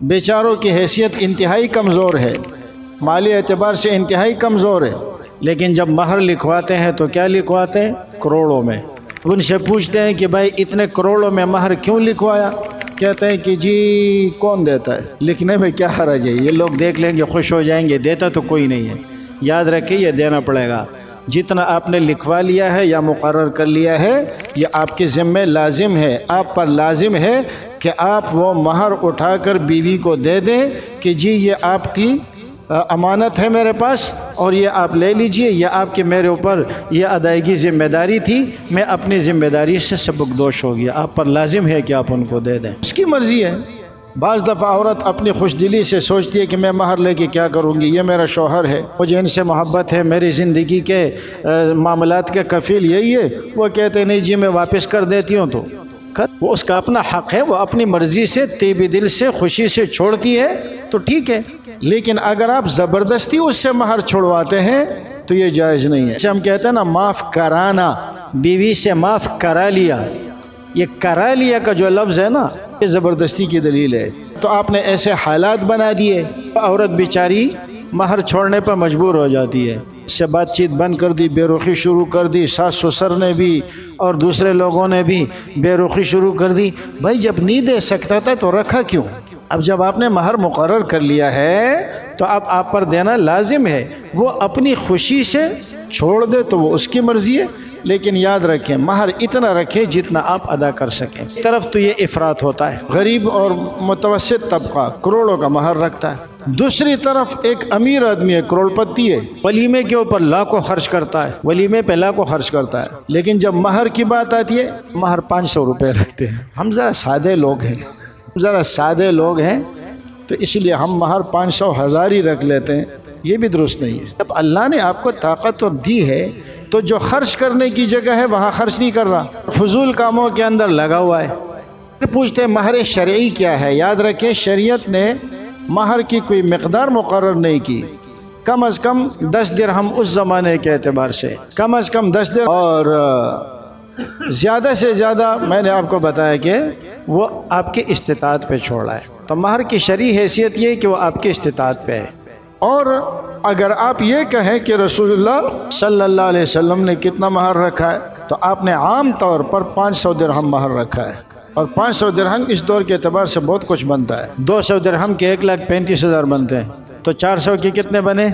بیچاروں کی حیثیت انتہائی کمزور ہے، مالی اعتبار سے انتہائی کمزور ہے، لیکن جب مہر لکھواتے ہیں تو کیا لکھواتے ہیں؟ کروڑوں میں۔ ان سے پوچھتے ہیں کہ بھائی اتنے کروڑوں میں مہر کیوں لکھوایا؟ کہتے ہیں کہ جی کون دیتا ہے، لکھنے میں کیا حرج ہے، یہ لوگ دیکھ لیں گے خوش ہو جائیں گے، دیتا تو کوئی نہیں ہے۔ یاد رکھیں یہ دینا پڑے گا، جتنا آپ نے لکھوا لیا ہے یا مقرر کر لیا ہے یہ آپ کے ذمہ لازم ہے، آپ پر لازم ہے کہ آپ وہ مہر اٹھا کر بیوی کو دے دیں کہ جی یہ آپ کی امانت ہے میرے پاس اور یہ آپ لے لیجئے، یہ آپ کے میرے اوپر یہ ادائیگی ذمہ داری تھی، میں اپنی ذمہ داری سے سبکدوش ہو گیا، آپ پر لازم ہے کہ آپ ان کو دے دیں۔ اس کی مرضی ہے۔ بعض دفعہ عورت اپنی خوش دلی سے سوچتی ہے کہ میں مہر لے کے کیا کروں گی، یہ میرا شوہر ہے، مجھے ان سے محبت ہے، میری زندگی کے معاملات کے کفیل یہی ہے، وہ کہتے نہیں جی میں واپس کر دیتی ہوں، تو وہ اس کا اپنا حق ہے، وہ اپنی مرضی سے طیب دل سے خوشی سے چھوڑتی ہے تو ٹھیک ہے، لیکن اگر آپ زبردستی اس سے مہر چھوڑواتے ہیں تو یہ جائز نہیں ہے۔ ہم کہتے ہیں نا معاف کرانا، بیوی سے معاف کرا لیا، یہ کرا لیا کا جو لفظ ہے نا یہ زبردستی کی دلیل ہے۔ تو آپ نے ایسے حالات بنا دیے، عورت بیچاری مہر چھوڑنے پر مجبور ہو جاتی ہے، اس سے بات چیت بند کر دی، بے رخی شروع کر دی، ساس سسر نے بھی اور دوسرے لوگوں نے بھی بے رخی شروع کر دی۔ بھائی جب نہیں دے سکتا تھا تو رکھا کیوں؟ اب جب آپ نے مہر مقرر کر لیا ہے تو اب آپ پر دینا لازم ہے، وہ اپنی خوشی سے چھوڑ دے تو وہ اس کی مرضی ہے، لیکن یاد رکھیں مہر اتنا رکھیں جتنا آپ ادا کر سکیں۔ ایک طرف تو یہ افراط ہوتا ہے، غریب اور متوسط طبقہ کروڑوں کا مہر رکھتا ہے، دوسری طرف ایک امیر آدمی ہے، کروڑ پتی ہے، ولیمے کے اوپر لاکھوں خرچ کرتا ہے، ولیمے پہ لاکھوں خرچ کرتا ہے، لیکن جب مہر کی بات آتی ہے مہر 500 روپے رکھتے ہیں۔ ہم ذرا سادے لوگ ہیں تو اس لیے ہم مہر 500 1000 ہی رکھ لیتے ہیں، یہ بھی درست نہیں ہے۔ جب اللہ نے آپ کو طاقت اور دی ہے تو جو خرچ کرنے کی جگہ ہے وہاں خرچ نہیں کر رہا، فضول کاموں کے اندر لگا ہوا ہے۔ پھر پوچھتے ہیں مہر شرعی کیا ہے؟ یاد رکھیں شریعت نے مہر کی کوئی مقدار مقرر نہیں کی، کم از کم 10 درہم اس زمانے کے اعتبار سے، کم از کم 10 درہم، اور زیادہ سے زیادہ میں نے آپ کو بتایا کہ وہ آپ کے استطاعت پہ چھوڑا ہے۔ تو مہر کی شرعی حیثیت یہ ہے کہ وہ آپ کے استطاعت پہ ہے۔ اور اگر آپ یہ کہیں کہ رسول اللہ صلی اللہ علیہ وسلم نے کتنا مہر رکھا ہے تو آپ نے عام طور پر 500 درہم مہر رکھا ہے، اور 500 درہم اس دور کے اعتبار سے بہت کچھ بنتا ہے۔ 200 درہم کے 1,35,000 بنتے ہیں، تو 400 کے کتنے بنے؟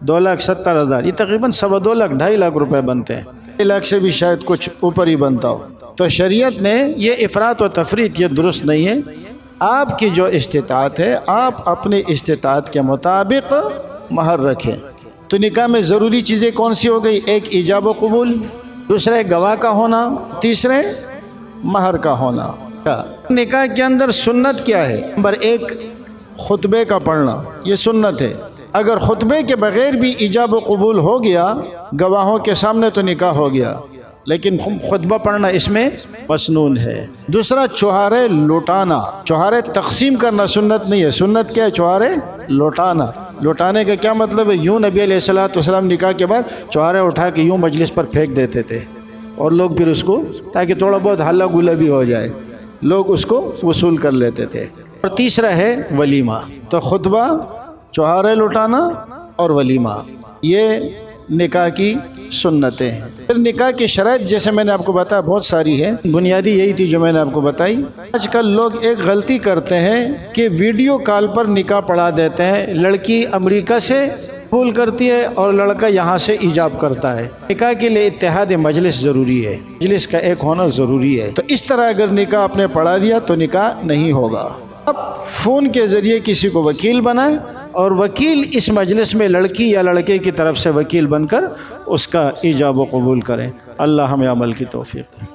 2,70,000، یہ تقریباً 2.25 لاکھ 2.5 لاکھ روپے بنتے ہیں، 1 لاکھ سے بھی شاید کچھ اوپر ہی بنتا ہو۔ تو شریعت نے یہ افراط و تفریط یہ درست نہیں ہے۔ آپ کی جو استطاعت ہے آپ اپنی استطاعت کے مطابق مہر رکھیں۔ تو نکاح میں ضروری چیزیں کون سی ہو گئی؟ ایک ایجاب و قبول، دوسرے گواہ کا ہونا، تیسرے مہر کا ہونا۔ نکاح کے اندر سنت کیا ہے؟ نمبر 1 خطبے کا پڑھنا، یہ سنت ہے۔ اگر خطبے کے بغیر بھی ایجاب و قبول ہو گیا گواہوں کے سامنے تو نکاح ہو گیا، لیکن خطبہ پڑھنا اس میں مسنون ہے۔ دوسرا چوہارے لوٹانا، چوہارے تقسیم کرنا سنت نہیں ہے، سنت کیا ہے؟ چوہارے لوٹانا۔ لوٹانے کا کیا مطلب ہے؟ یوں نبی علیہ السلام نکاح کے بعد چوہارے اٹھا کے یوں مجلس پر پھینک دیتے تھے، اور لوگ پھر اس کو تاکہ تھوڑا بہت ہلا گلا بھی ہو جائے لوگ اس کو وصول کر لیتے تھے۔ اور تیسرا ہے ولیمہ۔ تو خطبہ، چوہارے لوٹانا اور ولیمہ، یہ نکاح کی سنتیں ہیں۔ پھر نکاح کی شرائط جیسے میں نے آپ کو بتایا بہت ساری ہے، بنیادی یہی تھی جو میں نے آپ کو بتائی۔ آج کل لوگ ایک غلطی کرتے ہیں کہ ویڈیو کال پر نکاح پڑھا دیتے ہیں، لڑکی امریکہ سے قبول کرتی ہے اور لڑکا یہاں سے ایجاب کرتا ہے۔ نکاح کے لیے اتحاد مجلس ضروری ہے، مجلس کا ایک ہونا ضروری ہے۔ تو اس طرح اگر نکاح آپ نے پڑھا دیا تو نکاح نہیں ہوگا۔ اب فون کے ذریعے کسی کو وکیل بنائیں اور وکیل اس مجلس میں لڑکی یا لڑکے کی طرف سے وکیل بن کر اس کا ایجاب و قبول کریں۔ اللہ ہمیں عمل کی توفیق دے۔